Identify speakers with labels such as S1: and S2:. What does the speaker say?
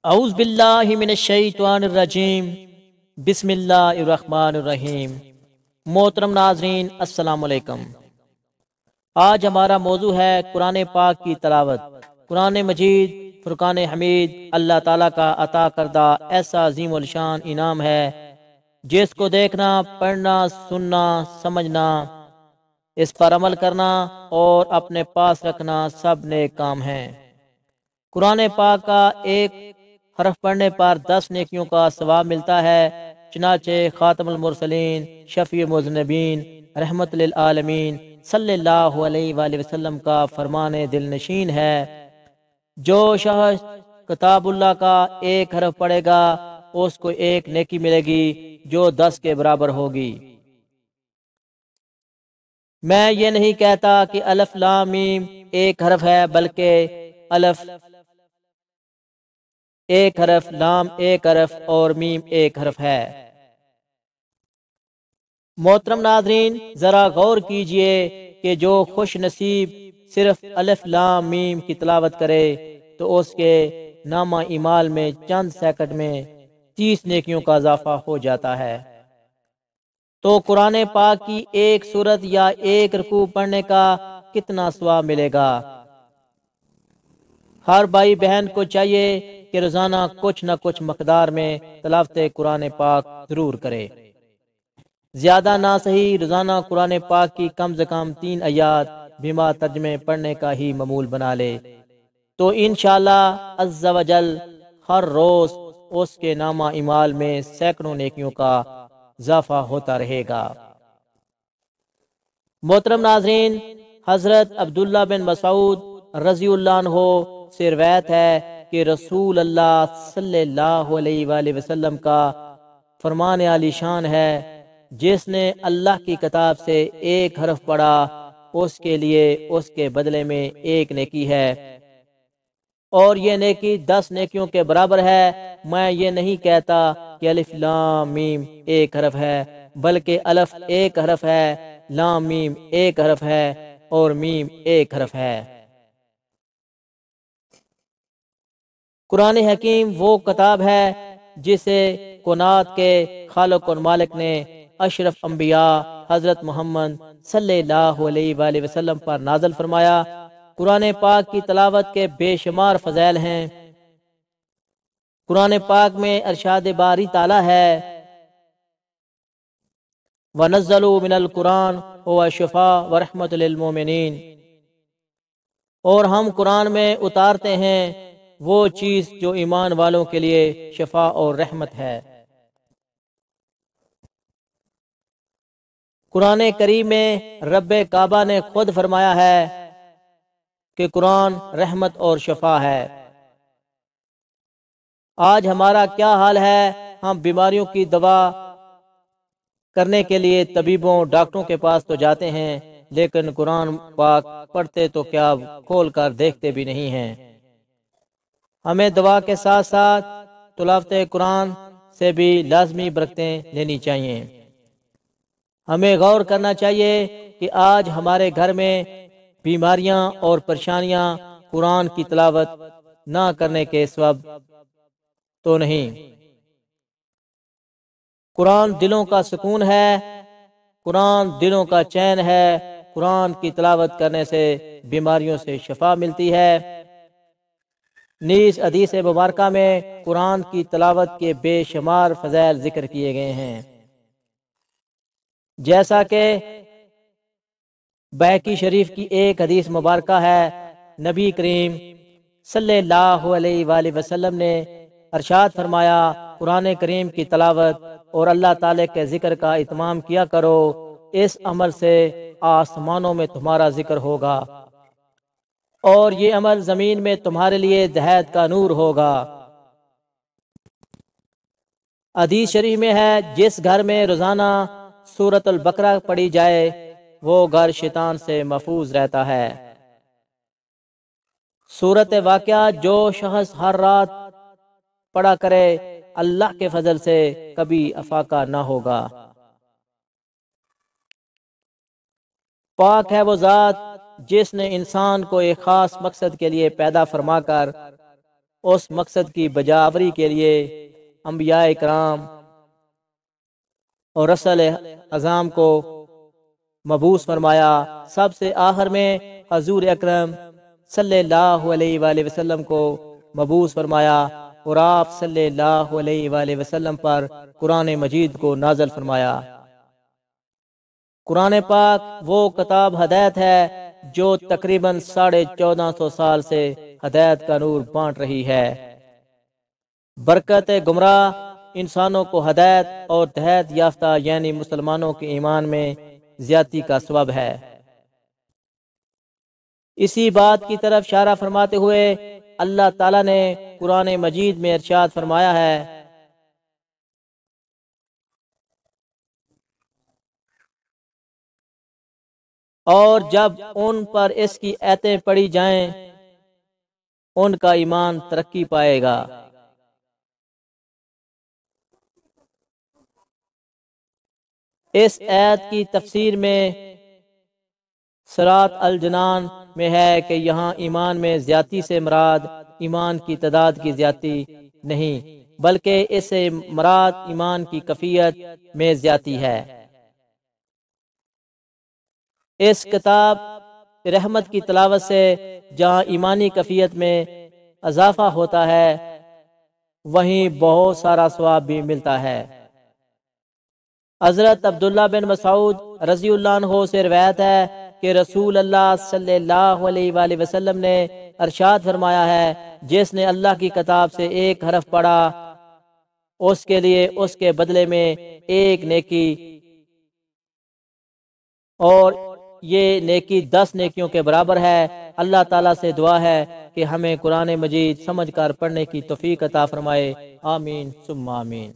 S1: اعوذ باللہ من الشیطان الرجیم بسم اللہ الرحمن الرحیم۔ محترم ناظرین السلام علیکم۔ آج ہمارا موضوع ہے قرآن پاک کی تلاوت۔ قرآن مجید فرقان حمید اللہ تعالیٰ کا عطا کردہ ایسا عظیم الشان انعام ہے جس کو دیکھنا، پڑھنا، سننا، سمجھنا، اس پر عمل کرنا اور اپنے پاس رکھنا سب نیک کام ہیں۔ قرآن پاک کا ایک حرف پڑھنے پر 10 نیکیوں کا ثواب ملتا ہے، چنانچہ خاتم المرسلین شفیع المذنبین رحمت للعالمین صلی اللہ علیہ وآلہ وسلم کا فرمان دل نشین ہے، جو شخص کتاب اللہ کا ایک حرف پڑھے گا اس کو ایک نیکی ملے گی جو 10 کے برابر ہوگی۔ میں یہ نہیں کہتا کہ الف لام میم ایک حرف ہے، بلکہ الف ایک حرف، لام ایک حرف اور میم ایک حرف ہے۔ محترم ناظرین، ذرا غور کیجئے کہ جو خوش نصیب صرف الف لام میم کی تلاوت کرے تو اس کے نامہ اعمال میں چند سیکنڈ میں 30 نیکیوں کا اضافہ ہو جاتا ہے۔ تو قرآن پاک کی ایک سورت یا ایک رکوع پڑھنے کا کتنا ثواب ملے گا؟ ہر بھائی بہن کو چاہیے کہ روزانہ کچھ نہ کچھ مقدار میں تلاوت قرآن پاک ضرور کرے۔ زیادہ نہ صحیح روزانہ قرآن پاک کی کم سے کم 3 آیات بما ترجمے پڑھنے کا ہی معمول بنا لے تو انشاءاللہ عز و جل ہر روز اس کے نامہ اعمال میں سینکڑوں نیکیوں کا اضافہ ہوتا رہے گا۔ محترم ناظرین، حضرت عبداللہ بن مسعود رضی اللہ عنہ سے روایت ہے کہ رسول اللہ صلی اللہ علیہ وآلہ وسلم کا فرمان عالی شان ہے، جس نے اللہ کی کتاب سے ایک حرف پڑھا اس کے لیے اس کے بدلے میں ایک نیکی ہے، اور یہ نیکی 10 نیکیوں کے برابر ہے۔ میں یہ نہیں کہتا کہ الف لام میم ایک حرف ہے، بلکہ الف ایک حرف ہے، لام میم ایک حرف ہے اور میم ایک حرف ہے۔ قرآن حکیم وہ کتاب ہے جسے کائنات کے خالق اور مالک نے اشرف انبیاء حضرت محمد صلی اللہ علیہ وآلہ وسلم پر نازل فرمایا۔ قرآن پاک کی تلاوت کے بے شمار فضائل ہیں۔ قرآن پاک میں ارشاد باری تعالیٰ ہے، وَنَزَّلُوا مِنَ الْقُرْآنِ هُوَ شِفَاءٌ وَرَحْمَةٌ لِلْمُؤْمِنِينَ، اور ہم قرآن میں اتارتے ہیں وہ چیز جو ایمان والوں کے لیے شفا اور رحمت ہے۔ قرآن کریم میں رب کعبہ نے خود فرمایا ہے کہ قرآن رحمت اور شفا ہے۔ آج ہمارا کیا حال ہے؟ ہم بیماریوں کی دوا کرنے کے لیے طبیبوں، ڈاکٹروں کے پاس تو جاتے ہیں، لیکن قرآن پاک پڑھتے تو کیا کھول کر دیکھتے بھی نہیں ہیں۔ ہمیں دوا کے ساتھ ساتھ تلاوت قرآن سے بھی لازمی برکتیں لینی چاہیے۔ ہمیں غور کرنا چاہیے کہ آج ہمارے گھر میں بیماریاں اور پریشانیاں قرآن کی تلاوت نہ کرنے کے سبب تو نہیں۔ قرآن دلوں کا سکون ہے، قرآن دلوں کا چین ہے۔ قرآن کی تلاوت کرنے سے بیماریوں سے شفا ملتی ہے۔ نیز حدیث مبارکہ میں قرآن کی تلاوت کے بے شمار فضائل ذکر کیے گئے ہیں، جیسا کہ بہقی شریف کی ایک حدیث مبارکہ ہے، نبی کریم صلی اللہ علیہ وآلہ وسلم نے ارشاد فرمایا، قرآن کریم کی تلاوت اور اللہ تعالی کے ذکر کا اہتمام کیا کرو، اس عمل سے آسمانوں میں تمہارا ذکر ہوگا اور یہ عمل زمین میں تمہارے لیے ہدایت کا نور ہوگا۔ حدیث شریف میں ہے، جس گھر میں روزانہ سورۃ البقرہ پڑھی جائے وہ گھر شیطان سے محفوظ رہتا ہے۔ سورۃ واقعہ جو شخص ہر رات پڑھا کرے اللہ کے فضل سے کبھی افاقہ نہ ہوگا۔ پاک ہے وہ ذات جس نے انسان کو ایک خاص مقصد کے لیے پیدا فرما کر اس مقصد کی بجاوری کے لیے انبیاء کرام اور رسل اعظام کو مبعوث فرمایا۔ سب سے آخر میں حضور اکرم صلی اللہ علیہ وآلہ وسلم کو مبعوث فرمایا اور آپ صلی اللہ علیہ وآلہ وسلم پر قرآن مجید کو نازل فرمایا۔ قرآن پاک وہ کتاب ہدایت ہے جو تقریباً 1450 سال سے ہدایت کا نور بانٹ رہی ہے۔ برکت گمراہ انسانوں کو ہدایت اور ہدایت یافتہ یعنی مسلمانوں کے ایمان میں زیادتی کا سبب ہے۔ اسی بات کی طرف اشارہ فرماتے ہوئے اللہ تعالیٰ نے قرآن مجید میں ارشاد فرمایا ہے، اور جب ان پر اس کی آیتیں پڑھی جائیں ان کا ایمان ترقی پائے گا۔ اس آیت کی تفسیر میں صراط الجنان میں ہے کہ یہاں ایمان میں زیادتی سے مراد ایمان کی تعداد کی زیادتی نہیں بلکہ اس سے مراد ایمان کی کیفیت میں زیادتی ہے۔ اس کتاب رحمت کی تلاوت سے جہاں ایمانی کیفیت میں اضافہ ہوتا ہے وہیں بہت سارا ثواب بھی ملتا ہے۔ حضرت عبداللہ بن مسعود رضی اللہ عنہ سے روایت ہے کہ رسول اللہ صلی اللہ علیہ وآلہ وسلم نے ارشاد فرمایا ہے، جس نے اللہ کی کتاب سے ایک حرف پڑھا اس کے لیے اس کے بدلے میں ایک نیکی اور یہ نیکی 10 نیکیوں کے برابر ہے۔ اللہ تعالیٰ سے دعا ہے کہ ہمیں قرآن مجید سمجھ کر پڑھنے کی توفیق عطا فرمائے، آمین ثم آمین۔